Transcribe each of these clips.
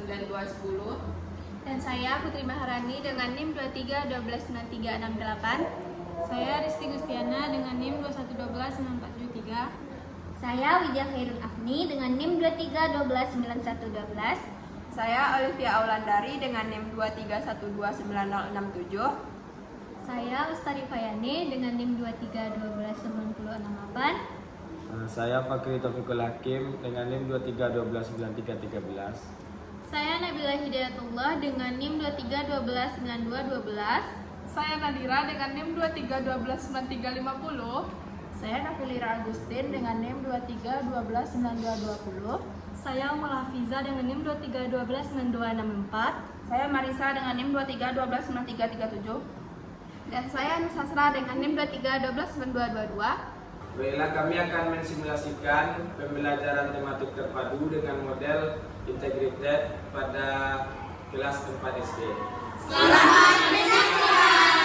9210. Dan saya Putri Maharani dengan NIM 23129368. Saya Risti Gustiana dengan NIM 2112943. Saya Widya Khairun Afni dengan NIM 23129112. Saya Olivia Aulandari dengan NIM 23129067. Saya Ustari Fayani dengan NIM 23129068. Saya Fakri Taufikul Hakim dengan NIM 23129313. Saya Nabila Hidayatullah dengan NIM 23129212. Saya Nadira dengan NIM 23129350. Saya Nafilira Agustin dengan NIM 23129220. Saya Umul Hafiza dengan NIM 23129264. Saya Marisa dengan NIM 23129337. Dan saya Nusasra dengan NIM 23129222. Baiklah, kami akan mensimulasikan pembelajaran tematik terpadu dengan model integrated pada kelas 4 SD. Selamat menyaksikan.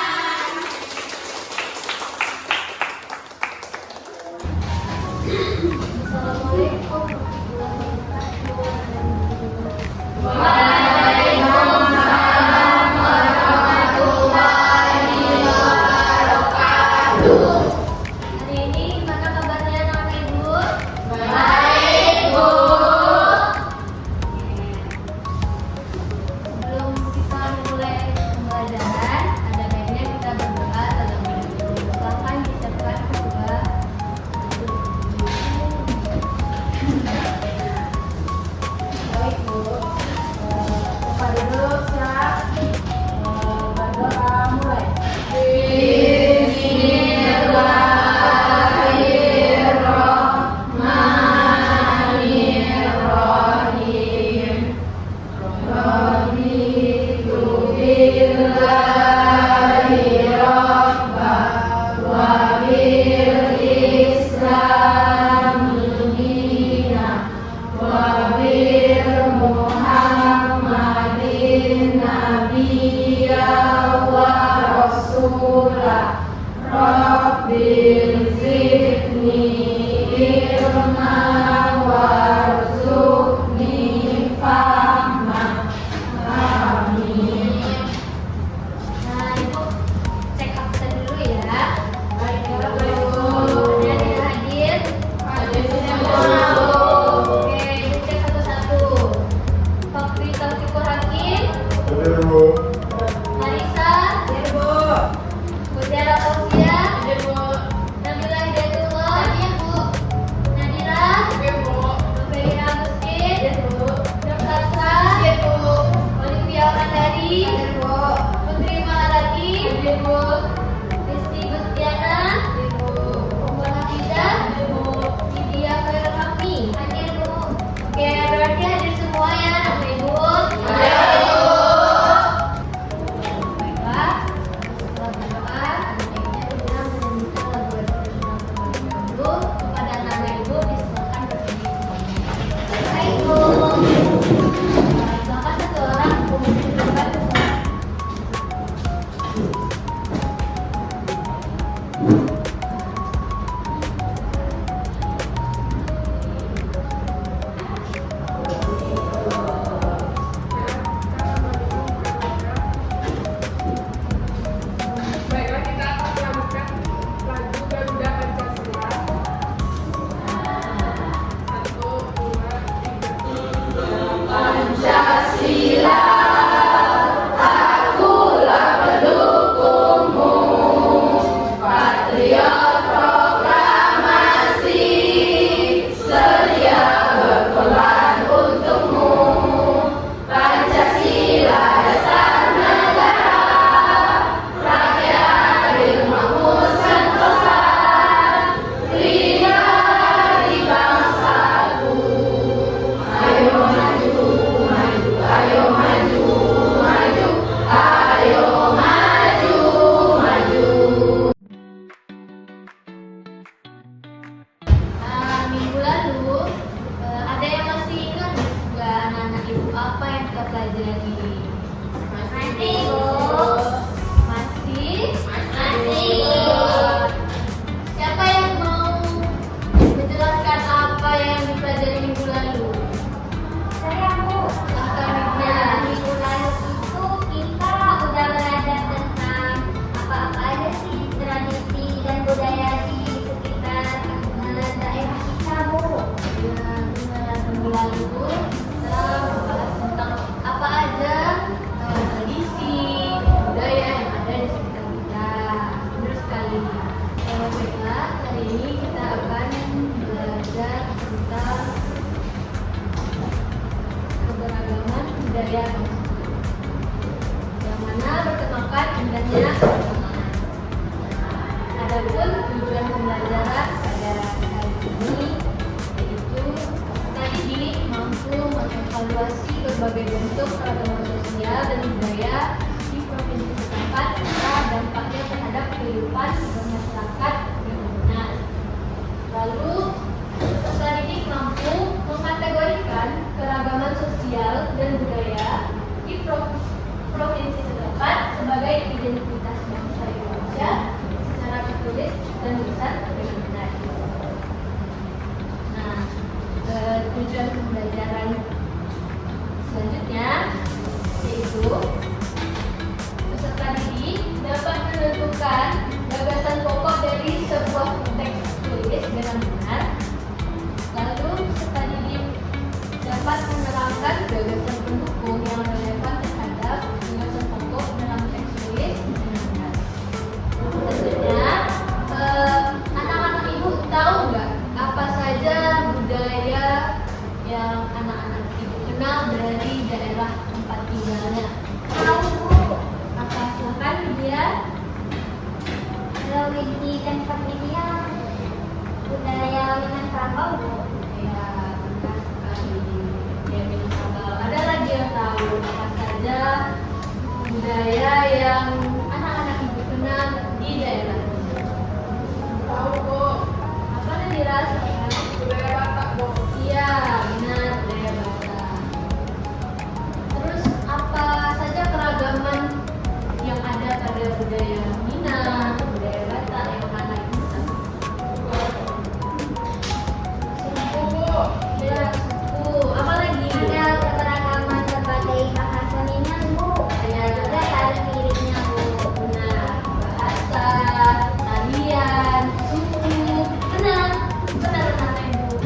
Assalamualaikum warahmatullahi wabarakatuh. Risti Gustiana, Umul Hafiza, Widya Khairun Afni. Hadir Bu. Oke, berarti hadir semua ya, Ibu. Baiklah, setelah berdoa, adiknya segera menyanyikan lagu dulu kepada nama Ibu. Disilakan berdiri semuanya. Assalamualaikum. Silakan satu orang memimpin debat. Baiklah, kita akan melakukan lagu Garuda Pancasila. 1, 2, 3. Pancasila, akulah pendukungmu, patriot proklamasi, sedia berkorban untukmu. Pancasila dasar negara, rakyat ilmu sentosa, pribadi bangsaku. Ayo maju, maju, ayo maju, maju, ayo maju, maju. Minggu lalu, ada yang masih ingat nggak anak-anak ibu apa yang kita pelajari? Masih, Bu. Masih? Masih. Siapa yang mau menjelaskan apa yang dipelajari minggu lalu? Saya, Bu. Silahkan, budaya yang mana bertemakan indahnya kebersamaan. Adapun tujuan pembelajaran pada hari ini yaitu tadi mampu mengevaluasi berbagai bentuk keragaman sosial dan budaya di provinsi setempat serta dampaknya terhadap kehidupan bermasyarakat lingkungan. Lalu peserta didik mampu mengkategorikan keragaman sosial dan budaya di provinsi setempat sebagai identitas bangsa Indonesia secara tertulis dan tulisan dengan benar. Nah, tujuan pembelajaran selanjutnya yaitu peserta didik dapat menentukan gagasan pokok dari sebuah teks tulis dengan benar. Lalu peserta didik dapat menerangkan gagasan pendukung yang relevan terhadap gagasan pokok dalam teks tulis dengan benar. Selanjutnya, anak-anak ibu tahu nggak apa saja budaya yang anak-anak ibu kenal dari daerah tempat tinggalnya? Tahu Bu, Apa silakan dia? kalau di tempat ini yang budaya Minangkabau Bu. Ya, benar sekali. Ya, Minangkabau. Ada lagi yang tahu apa saja budaya yang anak-anak ibu kenal di daerah ini? Tahu Bu, Apa yang dirasakan? budaya Batak Bu. Iya, benar, budaya Batak. Terus apa saja keragaman yang ada pada budaya Minang, budaya Batak yang anak ibu tahu? Suku Bu. Ya, suku. Apa lagi? Ada keberagaman berbagai bahasa Minang Bu. Ya, Juga tari miripnya Bu. benar. Bahasa, tarian, suku. Benar, benar anak ibu.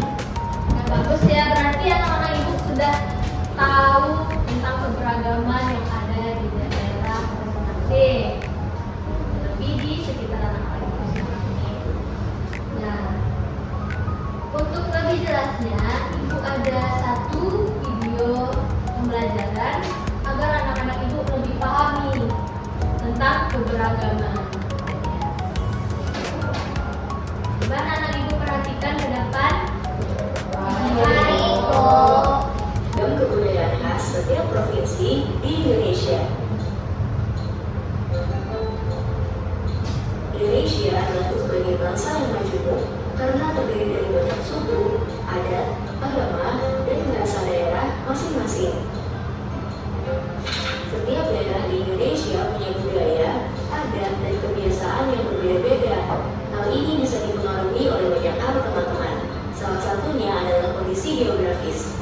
Nah, bagus ya. Berarti anak-anak ibu sudah tahu tentang keberagaman yang ada di daerah masing-masing. Lebih di sekitar anak-anak ibu masing-masing. Nah, untuk lebih jelasnya, ibu ada satu video pembelajaran agar anak-anak ibu lebih pahami tentang keberagaman. Coba anak ibu perhatikan ke depan. Mari Bu. dan kebudayaan khas setiap provinsi di Indonesia. Indonesia diaku sebagai bangsa yang majemuk karena terdiri dari banyak suku, adat, agama, dan bahasa daerah masing-masing. Setiap daerah di Indonesia punya budaya, adat, dan kebiasaan yang berbeda-beda. Hal ini bisa dipengaruhi oleh banyak hal, teman-teman. Salah satunya adalah kondisi geografis.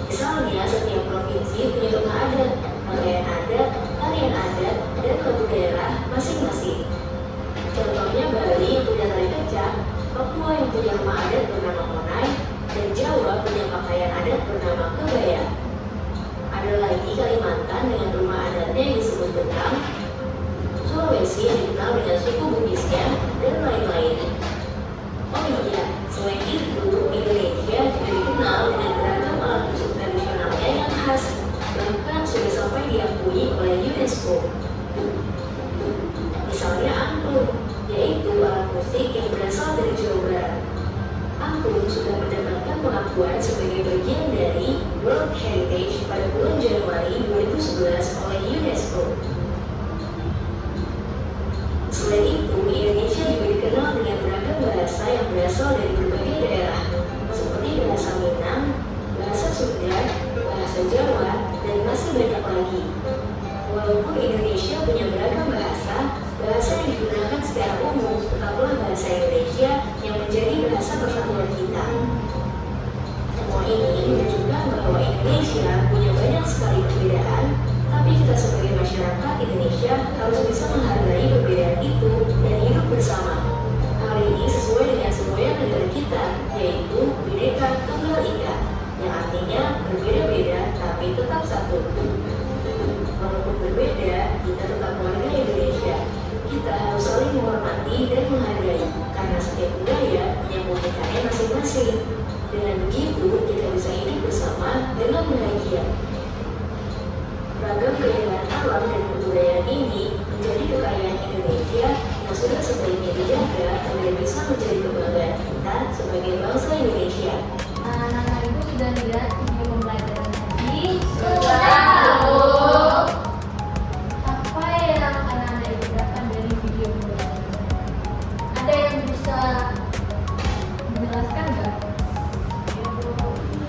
Misalnya, setiap provinsi punya rumah adat, pakaian adat, tarian adat, dan lagu daerah masing-masing. Contohnya Bali yang punya tari kecak, Papua yang punya rumah adat bernama Monai, dan Jawa punya pakaian adat bernama kebaya. Ada lagi Kalimantan dengan rumah adatnya yang disebut Betang, Sulawesi yang dikenal dengan suku Bugisnya, dan lain-lain. Oh iya, selain itu, Indonesia juga dikenal dengan beragam alat musik tradisionalnya yang khas, bahkan sudah sampai diakui oleh UNESCO. Misalnya angklung, yaitu alat musik yang berasal dari Jawa Barat. Angklung sudah mendapatkan pengakuan sebagai bagian dari World Heritage pada bulan Januari 2011 oleh UNESCO. Selain itu, Indonesia juga dikenal dengan beragam bahasa yang berasal dari berbagai daerah, seperti bahasa Minang, bahasa Sunda, bahasa Jawa, dan masih banyak lagi. Walaupun Indonesia punya beragam bahasa, bahasa yang digunakan secara umum tetaplah bahasa Indonesia yang menjadi bahasa persatuan kita. Semua ini menunjukkan bahwa Indonesia punya banyak sekali perbedaan, tapi kita sebagai masyarakat Indonesia harus bisa menghargai perbedaan itu dan hidup bersama. Hal ini sesuai dengan semboyan negara kita, yaitu Bhinneka Tunggal Ika, yang artinya berbeda-beda tapi tetap satu. Walaupun berbeda, kita tetap warga Indonesia. Kita harus saling menghormati dan menghargai, karena setiap budaya punya keunikannya masing-masing. Dengan begitu, kita bisa hidup bersama dengan bahagia. alam dan kebudayaan ini menjadi kekayaan Indonesia yang sudah sebaiknya dijaga agar bisa menjadi kebanggaan kita sebagai bangsa Indonesia. Anak-anak ibu sudah lihat video pembelajaran tadi? Sudah, Bu. Apa yang anak-anak ibu dapat dari video pembelajaran? Ada yang bisa menjelaskan nggak?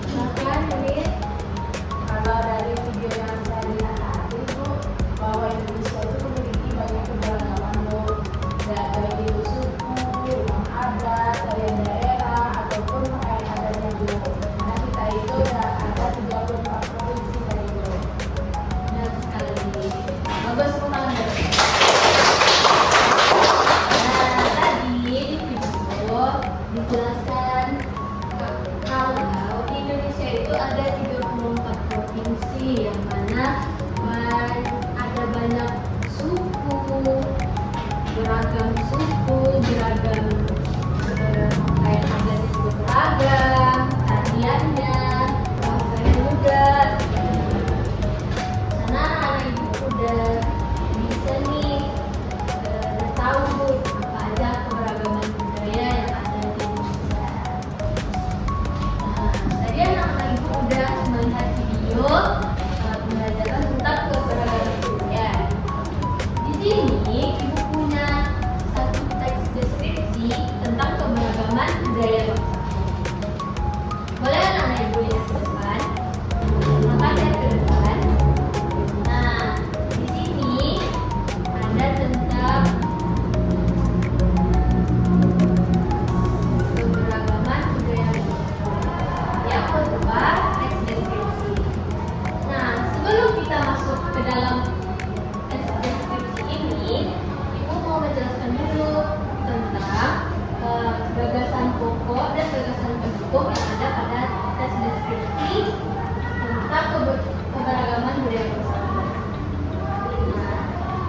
Silakan, Yuni. Kalau dari video yang saya lihat tadi itu bahwa Indonesia itu memiliki banyak keberagaman loh, baik itu suku, rumah adat, tarian daerah ataupun pakaian adatnya dulu. Nah kita itu ada 34 provinsi dari dulu. Benar sekali. Bagus tangan dari. Nah, tadi di video dijelaskan kalau di Indonesia itu ada 34 provinsi yang mana ada banyak suku, beragam pakaian adatnya juga beragam, tariannya, bahasanya juga. Sana anak ibu udah bisa nih tahu apa aja keberagaman budaya yang ada di Indonesia. Nah, tadi anak-anak ibu udah melihat video pembelajaran tentang keberagaman budaya. Di sini ibu punya satu teks deskripsi tentang keberagaman budaya bangsa. Boleh anak-anak ibu lihat ke depan? Maka lihat ke depan. Nah, di sini ada tentang keberagaman budaya bangsa. Yang kedua, teks deskripsi. Nah, sebelum kita masuk ke dalam teks deskripsi ini, ibu mau menjelaskan dulu tentang gagasan pokok dan gagasan pendukung yang ada pada teks deskripsi tentang keberagaman budaya bangsa. Nah,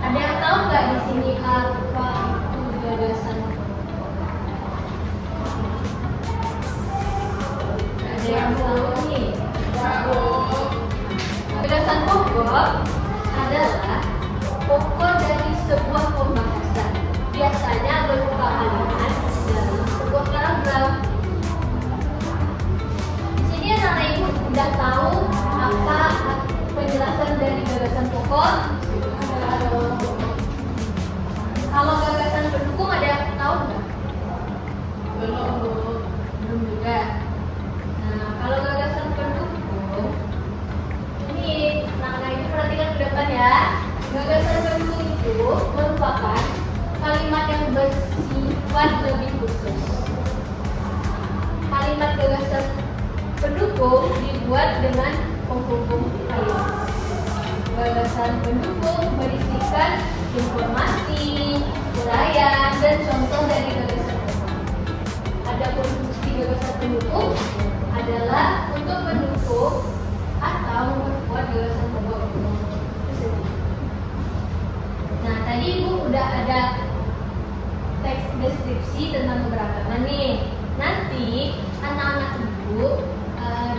ada yang tahu nggak di sini apa itu gagasan pokok? Ada yang tahu nih? Gagasan pokok adalah pokok dari sebuah pembahasan. Biasanya berupa kalimat dalam sebuah paragraf. Di sini anak ibu udah tahu apa penjelasan dari gagasan pokok. Kalau gagasan pendukung ada yang tahu nggak? Belum juga. Nah, kalau gagasan pendukung ini anak ibu perhatikan ke depan ya. Gagasan pendukung itu merupakan kalimat yang bersifat lebih khusus. Kalimat gagasan pendukung dibuat dengan penghubung kalimat. Gagasan pendukung berisikan informasi, uraian, dan contoh dari gagasan pokok. Adapun fungsi gagasan pendukung adalah untuk mendukung atau memperkuat gagasan pokok itu sendiri. Nah, tadi ibu udah ada teks deskripsi tentang keberagaman nih. Nanti anak-anak ibu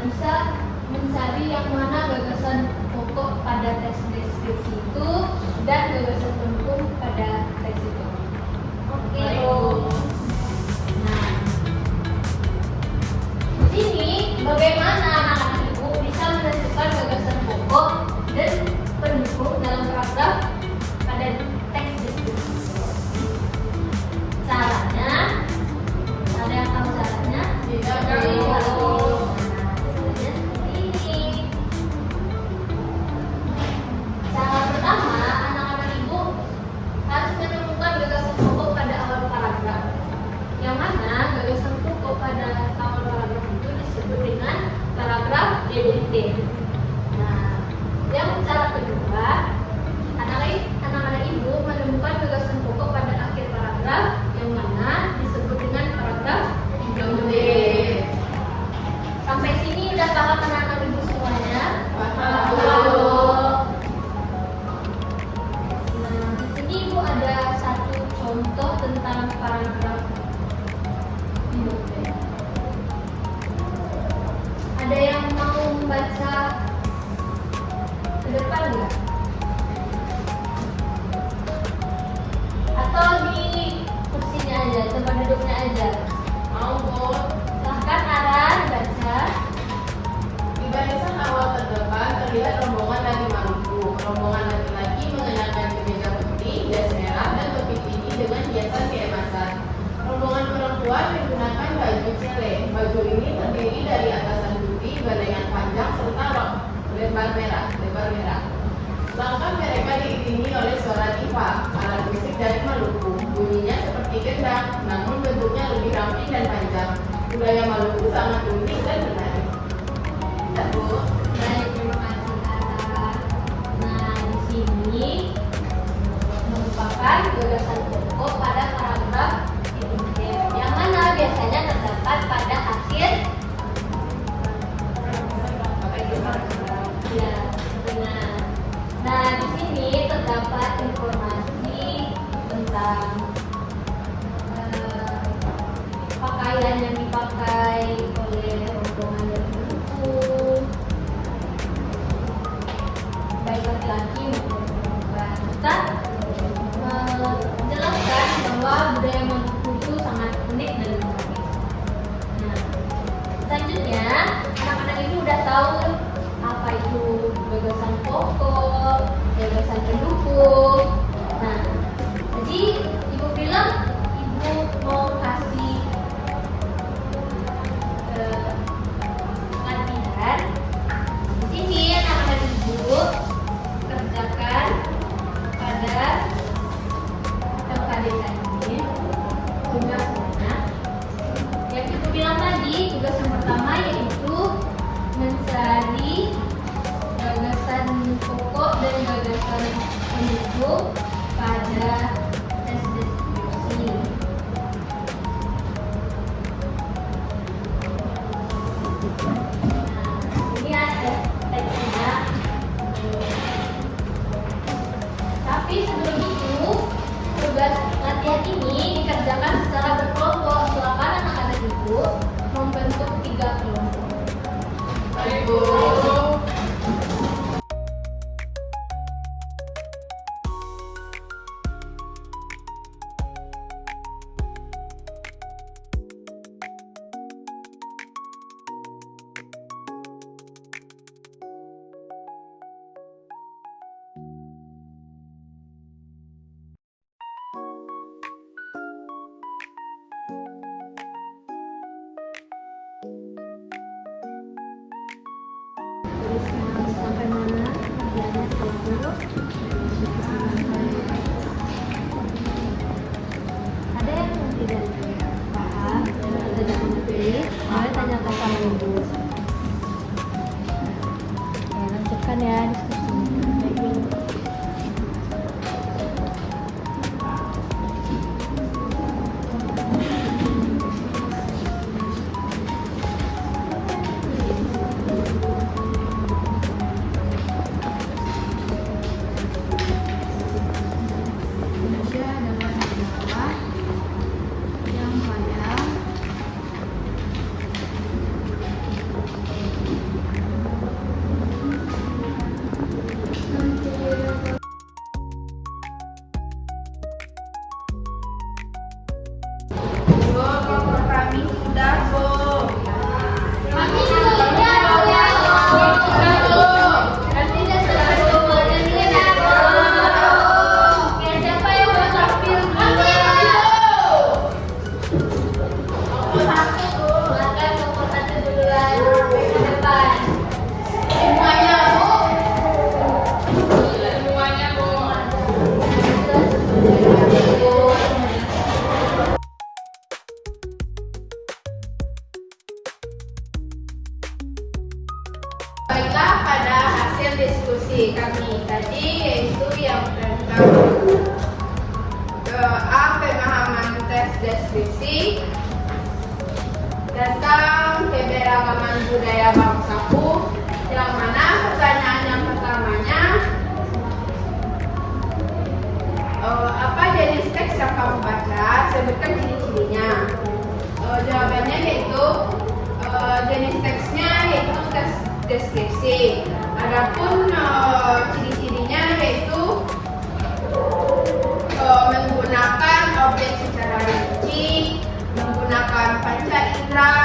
bisa mencari yang mana gagasan pokok pada teks deskripsi itu dan gagasan pendukung pada teks itu. Oke, Bu. Nah, di sini bagaimana anak-anak ibu bisa menentukan gagasan pokok dan pendukung dalam paragraf pada teks deskripsi. Caranya, ada yang tahu caranya? Tidak tahu. tahu. Caranya seperti ini. Cara pertama, anak-anak ibu harus menemukan gagasan pokok pada awal paragraf. Yang mana gagasan pokok pada awal paragraf itu disebut dengan paragraf sepele. Baju ini terdiri dari atasan putih berlengan panjang serta rok lebar merah. Langkah mereka diiringi oleh suara tifa, alat musik dari Maluku. Bunyinya seperti gendang, namun bentuknya lebih ramping dan panjang. Budaya Maluku sangat unik dan menarik. Bu. Baik, terima kasih Ara. Nah, di sini merupakan gagasan pokok pada paragraf yang mana biasanya terdapat pada akhir ya, benar. Nah, di sini terdapat informasi tentang pakaian yang dipakai oleh rombongan dari pendukung, baik laki-laki maupun perempuan. Kita menjelaskan bahwa budaya Maluku itu sangat unik dan menarik. Nah, selanjutnya anak-anak ini udah tahu apa itu gagasan pokok, gagasan pendukung. Nah, jadi ibu bilang ibu mau kasih latihan. Di sini anak-anak ibu kerjakan pada LKD ini tugasnya. Yang ibu bilang tadi, tugas yang pertama yaitu mencari gagasan pokok dan gagasan pendukung pada tes deskripsi. Nah, ini ada teksnya. Tapi sebelum itu, tugas latihan ini dikerjakan secara berkelompok. Silakan anak-anak ibu membentuk 3 kelompok. Baik, Bu. Sampai mana? Belajar kalau dulu. Ada yang tidak paham, tidak mengerti, boleh tanyakan sama ibu. Ya, lanjutkan ya diskusi. Baik, Bu. Indonesia adalah negara yang kaya kami sudah, Bu. Kami sudah ya. Nanti udah selesai semuanya nih ya. Oke, siapa yang mau tampil? Silakan nomor 1 duluan ke depan. Semuanya, Bu. Semuanya, Bu. Baiklah, pada hasil diskusi kami tadi yaitu yang tentang pemahaman tes deskripsi tentang keberagaman budaya bangsaku, yang mana pertanyaan yang pertamanya apa jenis teks yang kamu baca, sebutkan ciri-cirinya. Jawabannya yaitu jenis teksnya yaitu teks deskripsi. Adapun ciri-cirinya yaitu menggunakan objek secara rinci, menggunakan panca indera,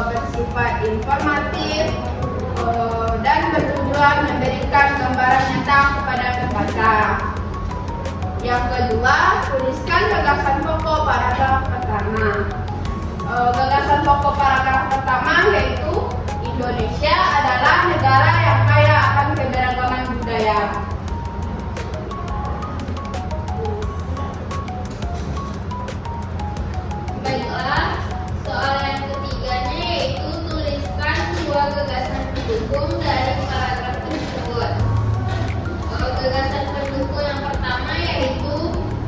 bersifat informatif, dan bertujuan memberikan gambaran nyata kepada pembaca. Yang kedua, tuliskan gagasan pokok paragraf pertama. Gagasan pokok paragraf pertama yaitu Indonesia adalah negara yang kaya akan keberagaman budaya. Baiklah, soal yang ketiganya yaitu tuliskan dua gagasan pendukung dari paragraf tersebut. Gagasan pendukung yang pertama yaitu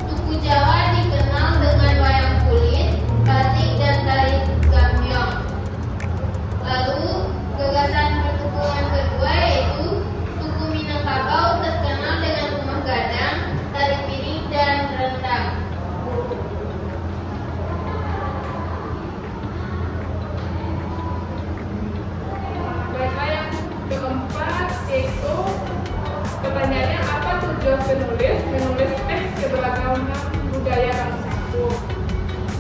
suku Jawa dikenal dengan wayang kulit, batik, dan tari gambyong. Lalu gagasan pendukung yang kedua yaitu suku Minangkabau terkenal dengan rumah gadang, tari piring, dan rendang. Baiklah, yang keempat yaitu pertanyaannya apa tujuan penulis menulis teks keberagaman budaya bangsaku.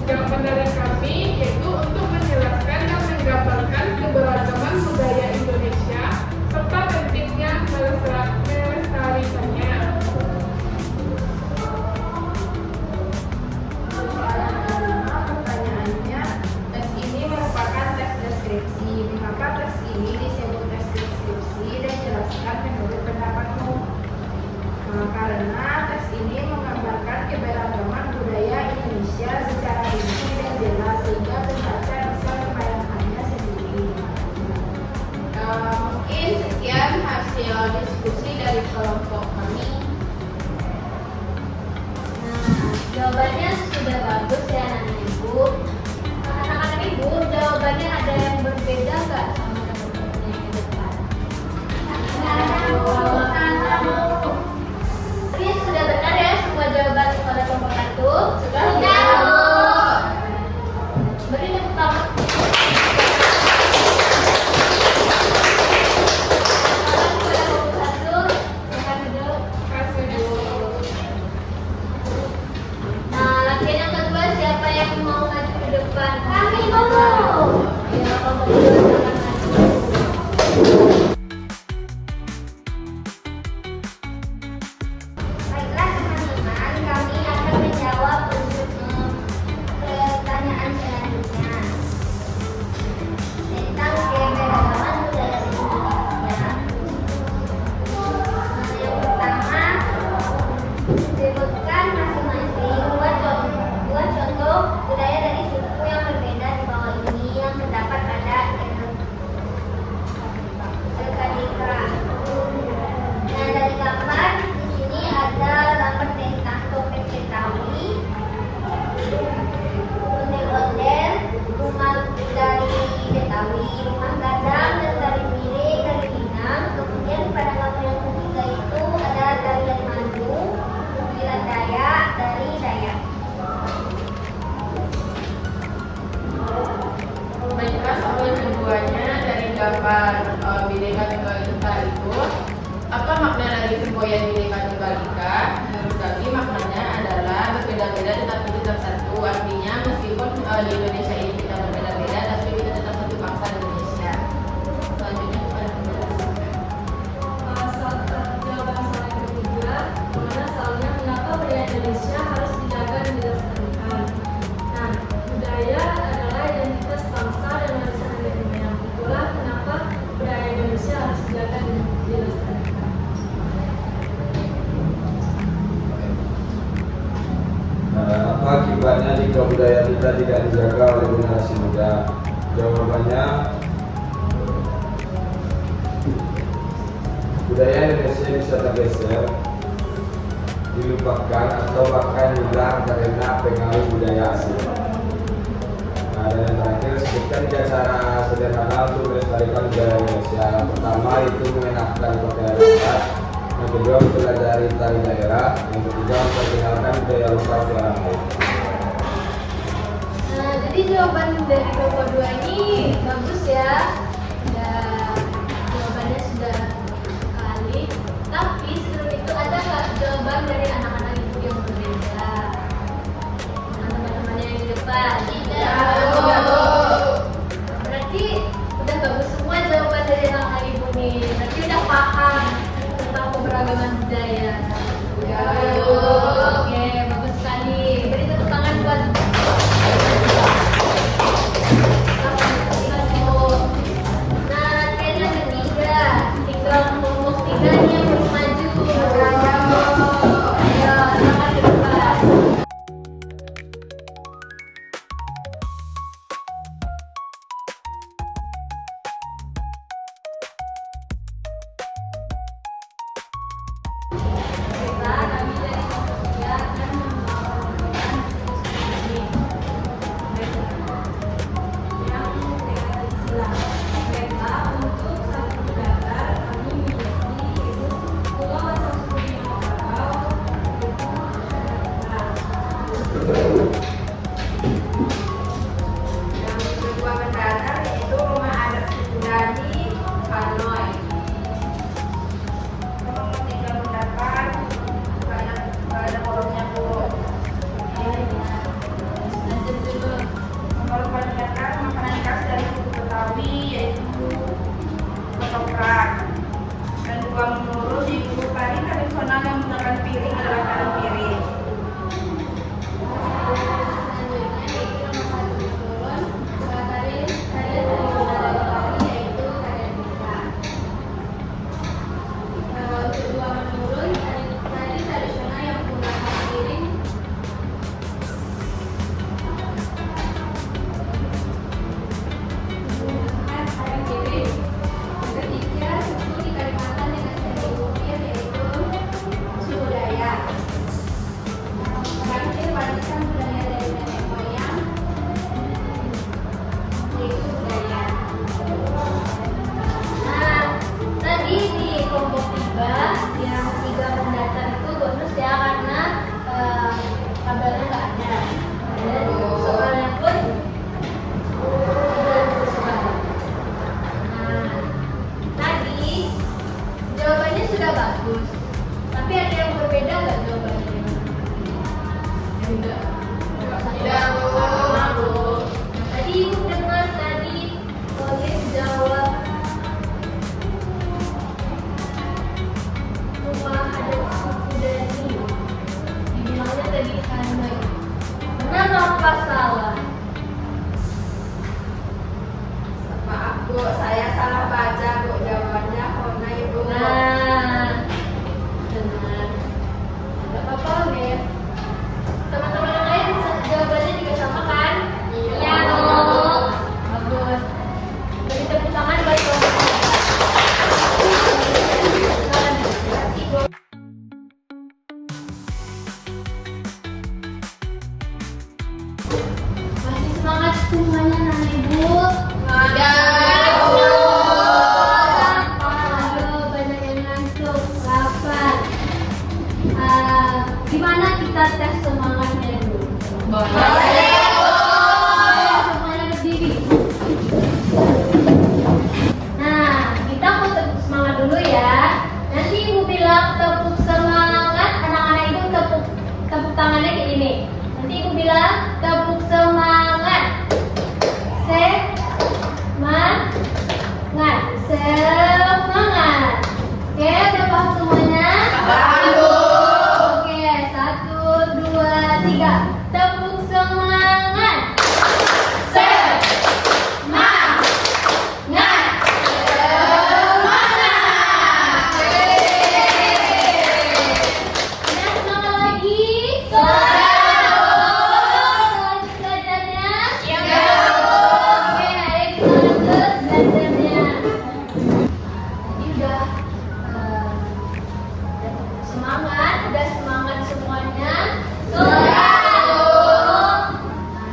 Jawaban dari kami yaitu untuk menjelaskan dan menggambarkan keberagaman budaya Indonesia serta pentingnya melestarikannya. Pertanyaannya, teks ini merupakan teks deskripsi. Mengapa teks ini disebut teks deskripsi dan jelaskan menurut pendapatmu? Karena teks ini menggambarkan keberagaman budaya Indonesia secara rinci dan jelas sehingga pembaca bisa membayangkannya sendiri. Mungkin sekian hasil diskusi dari kelompok kami. Nah, jawabannya sudah bagus ya anak-anak ibu. Anak-anak ibu, jawabannya ada yang berbeda nggak sama teman-teman yang di depan? Ini sudah benar ya semua jawaban pada kelompok 1? Sudah. Beri tepuk tangan. Nah, latihan yang kedua siapa yang mau maju ke depan? Kami mau. Ya, kelompok 2 silakan maju. Baiklah teman-teman, kami akan menjawab untuk pertanyaan selanjutnya tentang keberagaman budaya Indonesia. Yang pertama, sebutkan masing-masing dua contoh budaya dari suku yang berbeda di bawah ini yang terdapat pada LKDK. Nah, dari gambar di sini ada gambar tentang topeng Betawi, ondel-ondel, rumah dari Betawi, rumah gadang, dan tari piring dari Minang. Kemudian pada gambar yang ketiga itu ada tarian madu, ukiran Dayak dari Dayak. Baiklah, soal yang keduanya dari gambar Bhinneka Tunggal Ika itu, apa makna dari semboyan Bhinneka Tunggal Ika? Menurut kami maknanya adalah berbeda-beda tetapi tetap satu. Artinya meskipun di Indonesia ini kita berbeda-beda, tapi kita tetap satu bangsa Indonesia. Selanjutnya kepada penjelasan. Jawaban soal yang ketiga, mana soalnya mengapa budaya Indonesia harus dijaga dan dilestarikan. Nah, budaya adalah identitas bangsa dan warisan nenek moyang. Itulah kenapa budaya Indonesia harus dijaga dan dilestarikan. Apa akibatnya jika budaya kita tidak dijaga oleh generasi muda? Jawabannya, budaya Indonesia bisa tergeser, dilupakan atau bahkan hilang karena pengaruh budaya asing. Nah, dan yang terakhir, sebutkan 3 cara sederhana untuk melestarikan budaya Indonesia. Pertama itu mengenalkan pakaian daerah, yang kedua mempelajari tari daerah, yang ketiga memperkenalkan budaya lokal ke orang lain. Nah, jadi jawaban dari kelompok 2 ini bagus ya. Jawabannya sudah sekali. Tapi sebelum itu ada nggak jawaban dari anak-anak ibu yang berbeda? Nah, teman-temannya yang di depan. Berarti udah bagus semua jawaban dari anak-anak ibu nih. Berarti udah paham tentang keberagaman budaya. Oke, bagus sekali. Beri tepuk tangan buat bagus. Tapi ada yang berbeda nggak jawabannya? Tidak. Tidak, Bu. Sama, Bu. Tadi Ibu dengar tadi Olis jawab rumah adat suku Dani. Dibilangnya tadi Hanoi. Benar apa salah? Maaf, Bu, saya salah baca, Bu. Jawabannya Honai, Bu. Nah, benar. Tidak apa-apa, Mir. Teman-teman yang lain jawabannya juga sama kan? Iya, Bu. Bagus. Beri tepuk tangan buat kelompok. Masih semangat semuanya, Nana Ibu? Aduh, banyak yang ngantuk, lapar. Gimana kita tes semangatnya dulu? Ayo, semuanya berdiri. Nah, kita mau tepuk semangat dulu ya. Nanti Ibu bilang tepuk semangat, anak-anak Ibu tepuk tangannya kayak gini. Nanti Ibu bilang tepuk semangat. Semangat. Oke, udah paham semuanya? Paham, Bu. Oke, 1, 2, 3. Tepuk semangat. Udah semangat lagi? Lanjut belajarnya? Oke, ayo kita lanjut belajarnya. Tadi udah semangat semuanya.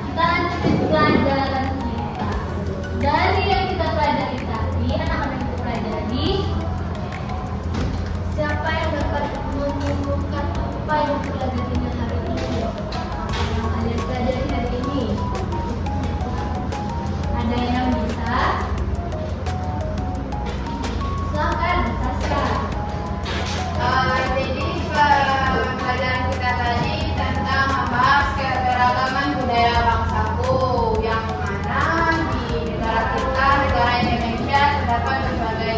Kita lanjutin pelajaran kita. Dari yang kita pelajari tadi, anak-anak itu pelajari. Siapa yang dapat menyimpulkan apa yang pelajarinya hari ini? Apa yang kalian pelajari hari ini? Ada yang bisa? Silakan, Saskia. Jadi pelajaran kita tadi tentang membahas keberagaman budaya bangsaku, yang mana di negara kita, negara Indonesia, terdapat berbagai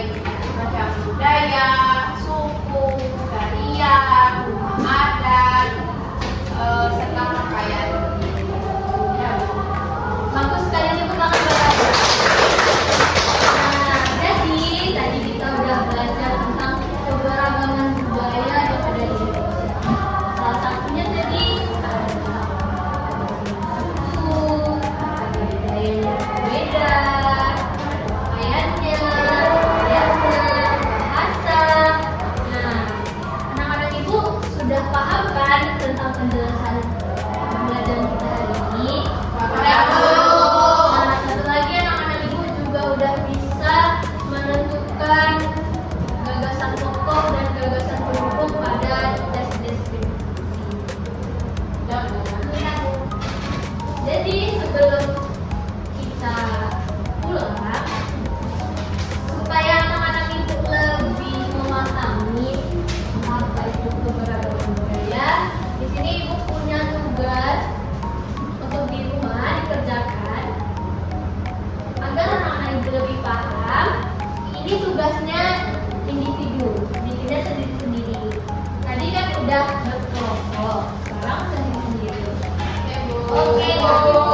macam budaya, suku, tarian, rumah adat, serta pakaian. Bagus sekali tepuk tangan buat Raja. Nah, jadi tadi kita udah belajar tentang keberagaman budaya yang ada di Indonesia. Salah satunya tadi ada suku, ada budaya yang berbeda, pakaiannya, bahasa. Nah, anak-anak Ibu sudah paham kan tentang penjelasan pembelajaran kita hari ini? Nah, satu lagi anak-anak Ibu juga udah bisa menentukan gagasan pokok dan gagasan pendukung pada tes deskripsi. Jadi sebelum kita pulang, supaya anak-anak Ibu lebih memahami apa itu keberagaman budaya, di sini Ibu punya tugas untuk di rumah dikerjakan agar anak-anak Ibu lebih paham. Ini tugasnya individu, bikinnya sendiri-sendiri. Tadi kan udah berkelompok, sekarang sendiri-sendiri. Oke, Bu.